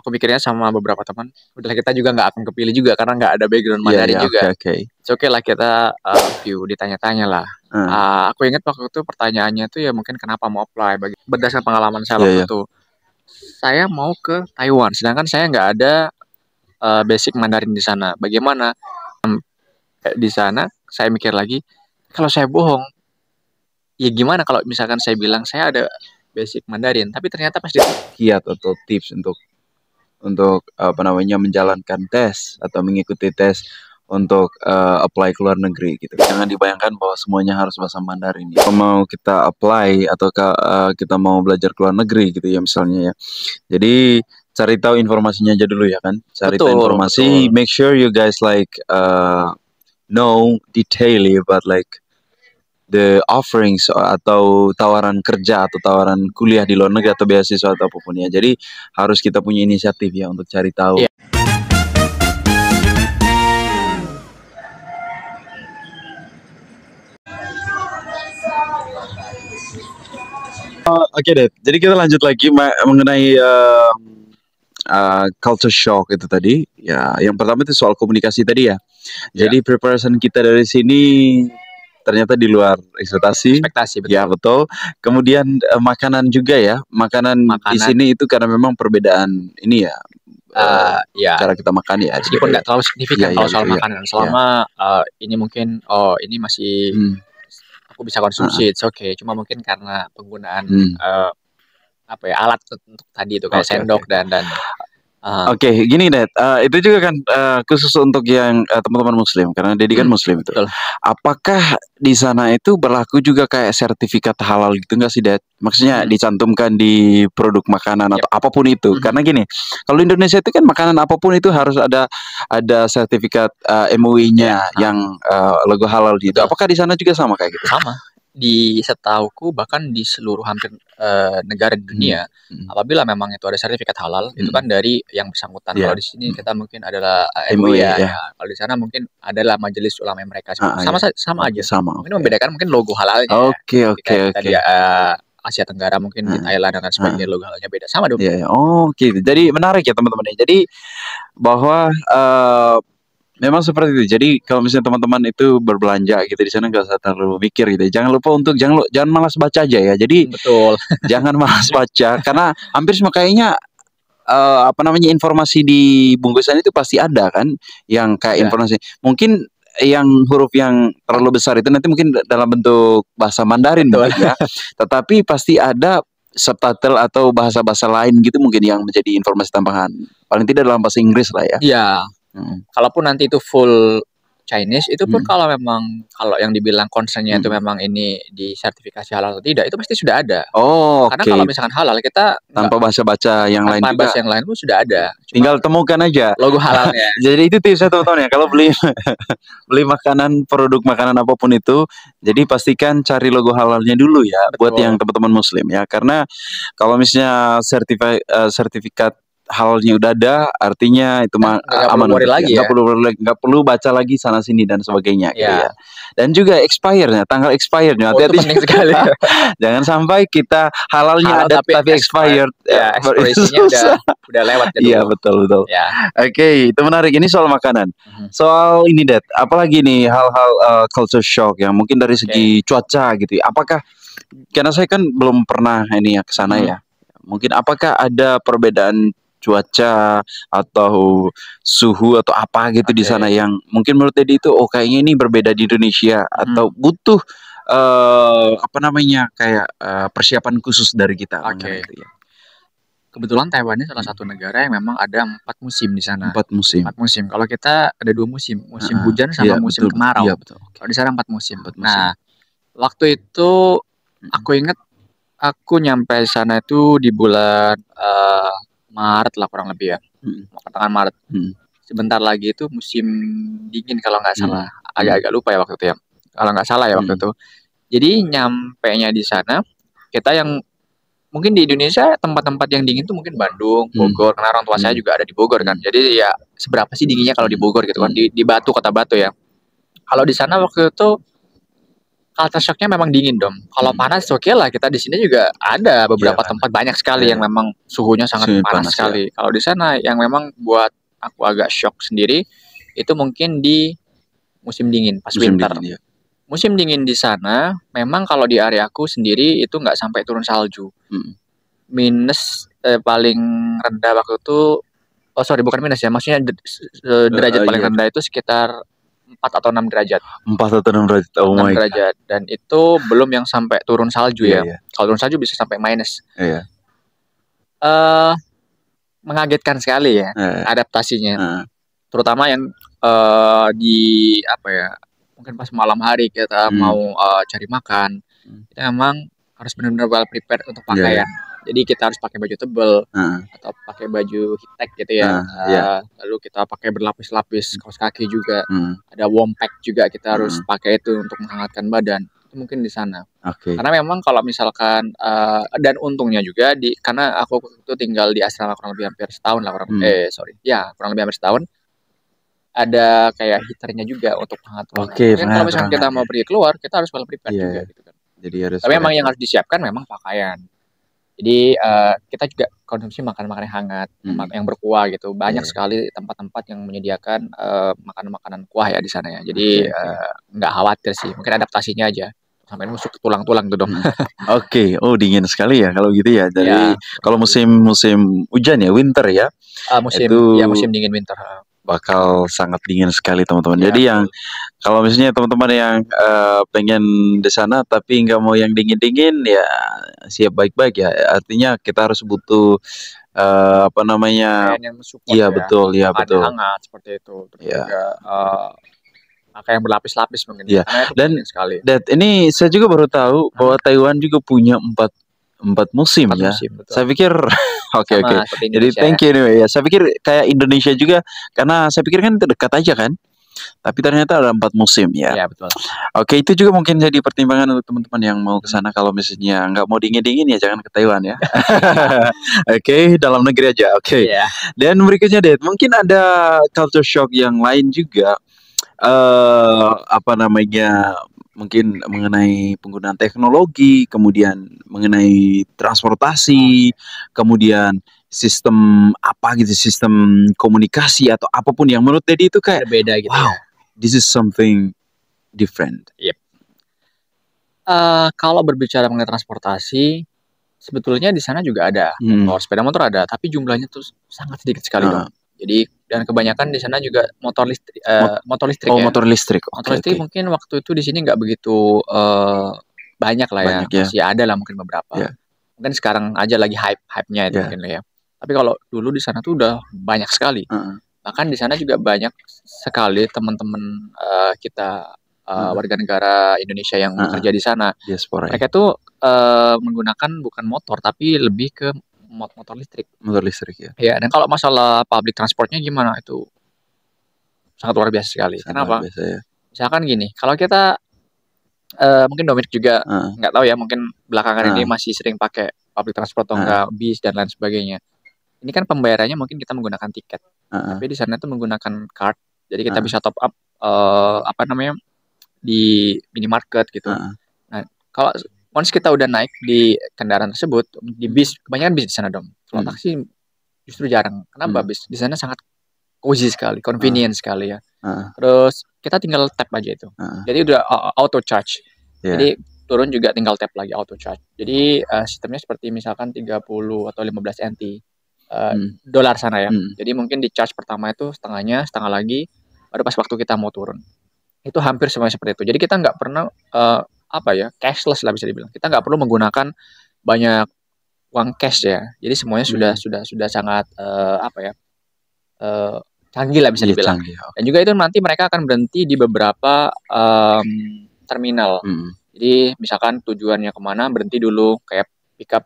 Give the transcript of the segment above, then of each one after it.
aku mikirnya sama beberapa teman, udah kita juga nggak akan kepilih juga karena nggak ada background Iya, Mandarin iya, juga. oke. Oke lah kita view ditanya-tanya lah. Aku ingat waktu itu pertanyaannya tuh ya mungkin kenapa mau apply berdasarkan pengalaman saya Iya, waktu iya. itu. Saya mau ke Taiwan, sedangkan saya nggak ada basic Mandarin di sana. Bagaimana di sana? Saya mikir lagi, kalau saya bohong, ya gimana kalau misalkan saya bilang saya ada basic Mandarin, tapi ternyata pas Kiat atau tips untuk apa namanya menjalankan tes atau mengikuti tes untuk apply ke luar negeri gitu. Jangan dibayangkan bahwa semuanya harus bahasa Mandarin. Ya. Kalau mau kita apply atau kita mau belajar ke luar negeri gitu ya misalnya ya. Jadi cari tahu informasinya aja dulu ya kan. Cari tahu informasi. betul. Make sure you guys like know detailly about like the offerings atau tawaran kerja atau tawaran kuliah di luar negeri atau beasiswa atau apapun ya. Jadi harus kita punya inisiatif ya untuk cari tahu. Iya. Oke deh, jadi kita lanjut lagi mengenai culture shock itu tadi. Ya, yang pertama itu soal komunikasi tadi ya. Jadi preparation kita dari sini ternyata di luar ekspektasi. Ekspektasi, betul. Ya betul. Kemudian makanan juga ya. Makanan di sini itu karena memang perbedaan ini ya. Ya. Cara kita makan ya. Meskipun nggak terlalu signifikan Iya, kalau iya, soal iya. makanan. Selama ini mungkin ini masih aku bisa konsumsi, it's okay. Cuma mungkin karena penggunaan apa ya alat untuk tadi itu kayak sendok dan Oke, gini Dad, itu juga kan khusus untuk yang teman-teman Muslim karena Dedi kan Muslim itu. betul. Apakah di sana itu berlaku juga kayak sertifikat halal gitu nggak sih Dad? Maksudnya dicantumkan di produk makanan atau apapun itu? Karena gini, kalau Indonesia itu kan makanan apapun itu harus ada sertifikat MUI-nya yang logo halal gitu. Apakah di sana juga sama kayak gitu? Sama. Di setauku bahkan di seluruh hampir negara di dunia apabila memang itu ada sertifikat halal itu kan dari yang bersangkutan. Kalau di sini kita mungkin adalah MUI ya. Kalau di sana mungkin adalah majelis ulama mereka sama aja. Mungkin membedakan mungkin logo halalnya. Oke. Di Asia Tenggara mungkin di Thailand dengan sebagainya logo halalnya beda sama dong. Oke, jadi menarik ya teman-teman. Jadi bahwa memang seperti itu. Jadi kalau misalnya teman-teman itu berbelanja gitu di sana nggak usah terlalu mikir gitu. Jangan lupa untuk jangan malas baca aja ya. Jadi betul. Jangan malas baca karena hampir semua kayaknya apa namanya informasi di bungkusan itu pasti ada kan yang kayak informasi. Mungkin yang huruf yang terlalu besar itu nanti mungkin dalam bentuk bahasa Mandarin ya. Tetapi pasti ada subtitle atau bahasa-bahasa lain gitu mungkin yang menjadi informasi tambahan. Paling tidak dalam bahasa Inggris lah ya. Iya. Kalaupun nanti itu full Chinese itu pun kalau yang dibilang concernnya itu memang ini disertifikasi halal atau tidak itu pasti sudah ada. Karena kalau misalkan halal kita tanpa baca yang lain juga. Bahasa yang lain pun sudah ada. Tinggal temukan aja logo halalnya. Jadi itu tipsnya teman-teman ya. Kalau beli makanan, produk makanan apapun itu, jadi pastikan cari logo halalnya dulu ya. Buat yang teman-teman Muslim ya. Karena kalau misalnya sertifikat halalnya udah ada, artinya itu aman lagi ya. Nggak perlu baca lagi sana sini dan sebagainya gitu ya. Dan juga expirednya, tanggal expirednya hati-hati sekali. Jangan sampai kita halalnya ada tapi expired. Ya, expiration-nya udah lewat gitu. Iya, betul. Ya. Oke, itu menarik. Ini soal makanan. Soal ini Dad, apalagi nih hal-hal culture shock yang mungkin dari segi cuaca gitu ya. Apakah karena saya kan belum pernah ini ya ke sana ya. Mungkin apakah ada perbedaan cuaca atau suhu atau apa gitu di sana yang mungkin menurut Dedi itu kayaknya ini berbeda di Indonesia atau butuh apa namanya kayak persiapan khusus dari kita. Itu ya. Kebetulan Taiwan ini salah satu negara yang memang ada 4 musim di sana. 4 musim. Kalau kita ada 2 musim, musim hujan sama musim kemarau. Iya, betul. Kalau di sana 4 musim. Nah, waktu itu aku ingat aku nyampe sana itu di bulan Maret lah kurang lebih ya. Pertengahan Maret. Sebentar lagi itu musim dingin kalau nggak salah. Agak-agak lupa ya waktu itu ya. Kalau nggak salah ya waktu itu. Jadi nyampenya di sana kita yang mungkin di Indonesia tempat-tempat yang dingin tuh mungkin Bandung, Bogor. Karena orang tua saya juga ada di Bogor kan. Jadi ya seberapa sih dinginnya kalau di Bogor gitu kan. Di Batu, kota Batu ya. Kalau di sana waktu itu culture shocknya memang dingin dong. Kalau panas oke lah, kita di sini juga ada beberapa tempat banyak sekali yang memang suhunya sangat panas sekali. Kalau di sana yang memang buat aku agak shock sendiri itu mungkin di musim dingin pas winter. Musim dingin di sana memang kalau di area aku sendiri itu nggak sampai turun salju. Minus paling rendah waktu itu, oh sorry bukan minus ya, maksudnya derajat paling rendah itu sekitar 4 atau 6 derajat. 4 atau 6 derajat. Oh 6 derajat. Dan itu belum yang sampai turun salju ya. Kalau turun salju bisa sampai minus. Mengagetkan sekali ya adaptasinya. Terutama yang di apa ya? Mungkin pas malam hari kita mau cari makan. Kita memang harus benar-benar well prepared untuk pakaian. Jadi kita harus pakai baju tebal atau pakai baju hitek gitu ya. Lalu kita pakai berlapis-lapis, kaos kaki juga. Ada warm pack juga kita harus pakai itu untuk menghangatkan badan. Itu mungkin di sana. Karena memang kalau misalkan dan untungnya juga karena aku itu tinggal di asrama kurang lebih hampir setahun lah kurang lebih hampir setahun. Ada kayak heaternya juga untuk menghangatkan. Kalau misalkan kita mau pergi keluar, kita harus well prepared juga gitu kan. Jadi harus. Tapi memang yang harus disiapkan memang pakaian. Jadi kita juga konsumsi makanan-makanan hangat, yang berkuah gitu. Banyak sekali tempat-tempat yang menyediakan makanan-makanan kuah ya di sana ya. Jadi nggak khawatir sih. Mungkin adaptasinya aja sampai nusuk tulang-tulang tuh dong. Oh dingin sekali ya kalau gitu ya. Jadi kalau musim hujan ya, winter ya. Musim dingin winter. Bakal sangat dingin sekali teman-teman. Jadi yang kalau misalnya teman-teman yang pengen di sana tapi nggak mau yang dingin-dingin ya siap baik-baik ya. Artinya kita harus butuh apa namanya? Iya betul, ya betul. Hangat seperti itu. Terus juga pakai yang berlapis-lapis mungkin. Dan ini saya juga baru tahu bahwa Taiwan juga punya 4 musim ya. Saya pikir oke. Jadi thank you anyway ya. Saya pikir kayak Indonesia juga karena saya pikir kan dekat aja kan. Tapi ternyata ada 4 musim ya. Iya betul. Oke, itu juga mungkin jadi pertimbangan untuk teman-teman yang mau ke sana. Kalau misalnya nggak mau dingin-dingin ya jangan ke Taiwan ya. Oke, dalam negeri aja. Oke. Dan berikutnya Dad, mungkin ada culture shock yang lain juga. Apa namanya? Mungkin mengenai penggunaan teknologi, kemudian mengenai transportasi, kemudian sistem sistem komunikasi atau apapun yang menurut Dedi itu kayak berbeda gitu. Wow, this is something different. Kalau berbicara mengenai transportasi, sebetulnya di sana juga ada sepeda motor ada, tapi jumlahnya tuh sangat sedikit sekali dong. Jadi dan kebanyakan di sana juga motor listrik. Motor listrik mungkin waktu itu di sini nggak begitu banyak lah ya. Masih ada lah mungkin beberapa. Mungkin sekarang aja lagi hype-nya itu mungkin lah ya. Tapi kalau dulu di sana tuh udah banyak sekali. Bahkan di sana juga banyak sekali teman-teman kita warga negara Indonesia yang bekerja di sana. Mereka tuh menggunakan bukan motor tapi lebih ke motor listrik. Motor listrik ya. Ya, dan kalau masalah public transportnya gimana itu sangat luar biasa sekali. Kenapa? Misalkan gini, kalau kita mungkin Dominic juga nggak tahu ya, mungkin belakangan ini masih sering pakai public transport atau enggak, bis dan lain sebagainya. Ini kan pembayarannya mungkin kita menggunakan tiket, tapi di sana tuh menggunakan card. Jadi kita bisa top up di minimarket gitu. Nah, kalau once kita udah naik di kendaraan tersebut, di bis, kebanyakan bis di sana dong. Kalau taksi justru jarang. Kenapa bis? Di sana sangat cozy sekali, convenient sekali ya. Terus kita tinggal tap aja itu. Jadi udah auto charge. Jadi turun juga tinggal tap lagi auto charge. Jadi sistemnya seperti misalkan 30 atau 15 NT dolar sana ya. Jadi mungkin di charge pertama itu setengah lagi, baru pas waktu kita mau turun. Itu hampir semuanya seperti itu. Jadi kita nggak pernah cashless lah bisa dibilang. Kita nggak perlu menggunakan banyak uang cash ya. Jadi semuanya sudah sangat canggih lah bisa dibilang. Dan juga itu nanti mereka akan berhenti di beberapa terminal. Jadi misalkan tujuannya kemana, berhenti dulu kayak pick up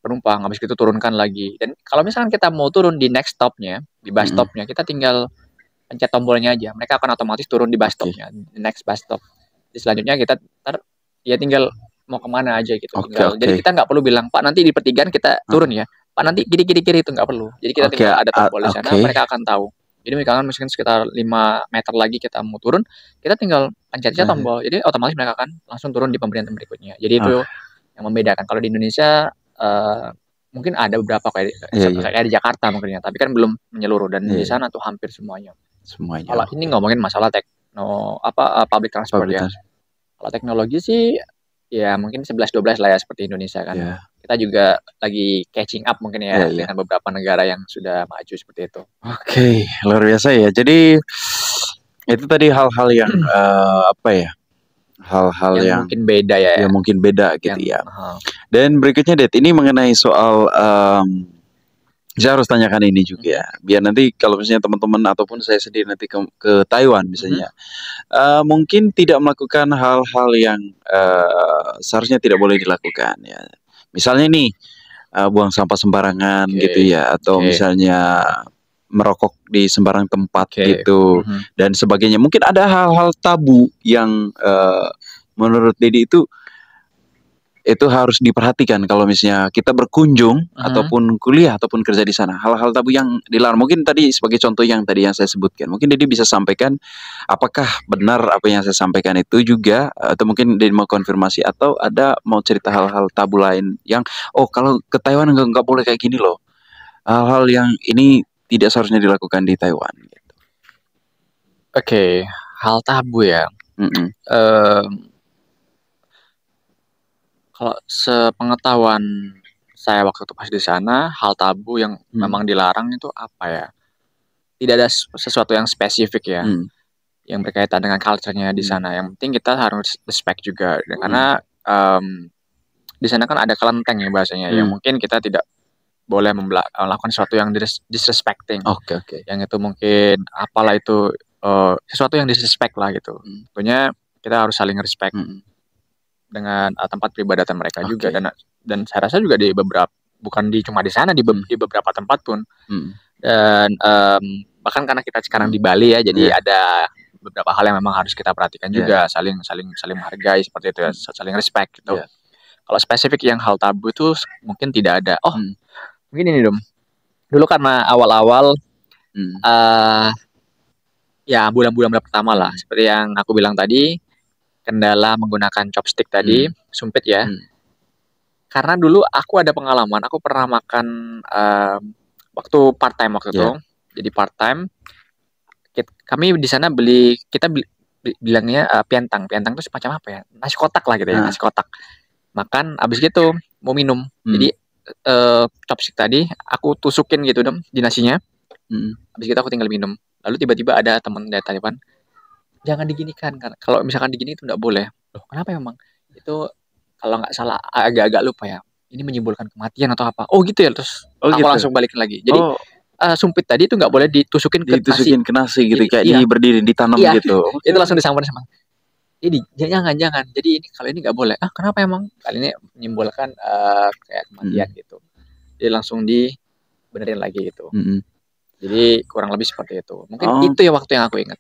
penumpang, habis itu turunkan lagi. Dan kalau misalkan kita mau turun di next stopnya, di bus stopnya, kita tinggal pencet tombolnya aja. Mereka akan otomatis turun di bus stopnya, di next bus stop. Selanjutnya kita tinggal mau kemana aja gitu. Jadi kita nggak perlu bilang Pak nanti di pertigaan kita turun ya. Pak nanti kiri itu nggak perlu. Jadi kita tinggal ada tombol di sana, mereka akan tahu. Jadi misalkan sekitar 5 meter lagi kita mau turun, kita tinggal pencet aja tombol. Jadi otomatis mereka akan langsung turun di pemerintahan berikutnya. Jadi itu yang membedakan. Kalau di Indonesia mungkin ada beberapa kayak di Jakarta mungkin ya, tapi kan belum menyeluruh, dan di sana tuh hampir semuanya. Kalau ini ngomongin masalah public transport ya. Kalau teknologi sih ya mungkin 11-12 lah ya seperti Indonesia kan. Kita juga lagi catching up mungkin ya dengan beberapa negara yang sudah maju seperti itu. Oke, luar biasa ya. Jadi itu tadi hal-hal yang hal-hal yang mungkin beda ya. Yang mungkin beda gitu ya. Dan berikutnya ini mengenai soal saya harus tanyakan ini juga ya. Biar nanti kalau misalnya teman-teman ataupun saya sendiri nanti ke Taiwan misalnya, mungkin tidak melakukan hal-hal yang seharusnya tidak boleh dilakukan ya. Misalnya nih buang sampah sembarangan gitu ya, atau misalnya merokok di sembarang tempat gitu dan sebagainya. Mungkin ada hal-hal tabu yang menurut Dedi itu harus diperhatikan kalau misalnya kita berkunjung ataupun kuliah ataupun kerja di sana. Hal-hal tabu yang dilarang. Mungkin tadi sebagai contoh yang tadi yang saya sebutkan. Mungkin Dedi bisa sampaikan apakah benar apa yang saya sampaikan itu juga, atau mungkin Dedi mau konfirmasi, atau ada mau cerita hal-hal tabu lain yang kalau ke Taiwan nggak boleh kayak gini loh. Hal-hal yang ini tidak seharusnya dilakukan di Taiwan gitu. Oke, hal tabu ya. Kalau sepengetahuan saya waktu itu pas di sana, hal tabu yang memang dilarang itu apa ya? Tidak ada sesuatu yang spesifik ya, yang berkaitan dengan culture-nya di sana. Yang penting kita harus respect juga, karena di sana kan ada kelenteng ya bahasanya, yang mungkin kita tidak boleh melakukan sesuatu yang disrespecting. Yang itu mungkin apalah itu sesuatu yang disrespect lah gitu. Tentunya kita harus saling respect dengan tempat peribadatan mereka juga, dan saya rasa juga di beberapa, bukan cuma di sana, di beberapa tempat pun. Dan bahkan karena kita sekarang di Bali ya, jadi ada beberapa hal yang memang harus kita perhatikan juga, saling menghargai seperti itu ya, saling respect gitu. Kalau spesifik yang hal tabu itu mungkin tidak ada. Mungkin ini dulu karena awal-awal ya bulan-bulan pertama lah, seperti yang aku bilang tadi, kendala menggunakan chopstick tadi, sumpit ya. Karena dulu aku ada pengalaman, aku pernah makan waktu part time waktu itu. Jadi part time kami di sana bilangnya piantang. Piantang itu semacam apa ya? Nasi kotak lah gitu ya, nasi kotak. Makan abis gitu mau minum. Jadi chopstick tadi aku tusukin gitu di nasinya. Abis itu aku tinggal minum. Lalu tiba-tiba ada teman dari Taiwan, jangan diginikan, kan kalau misalkan digini itu nggak boleh. Loh, kenapa emang? Itu kalau nggak salah agak-agak lupa ya, ini menyimbolkan kematian atau apa. Oh gitu ya. Terus aku langsung balikin lagi. Jadi sumpit tadi itu nggak boleh ditusukin ke nasi gitu. Jadi, kayak berdiri ditanam gitu. Itu langsung disamperin sama. Jadi jangan. Jadi ini kalau ini nggak boleh. Kenapa emang? Kali ini menyimbolkan kayak kematian gitu. Jadi langsung dibenerin lagi gitu. Jadi kurang lebih seperti itu. Mungkin itu ya waktu yang aku ingat.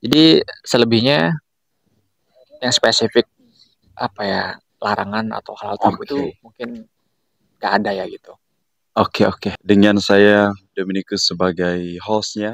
Jadi selebihnya yang spesifik apa ya, larangan atau hal tabu itu mungkin gak ada ya gitu. Oke. Dengan saya Dominikus sebagai hostnya.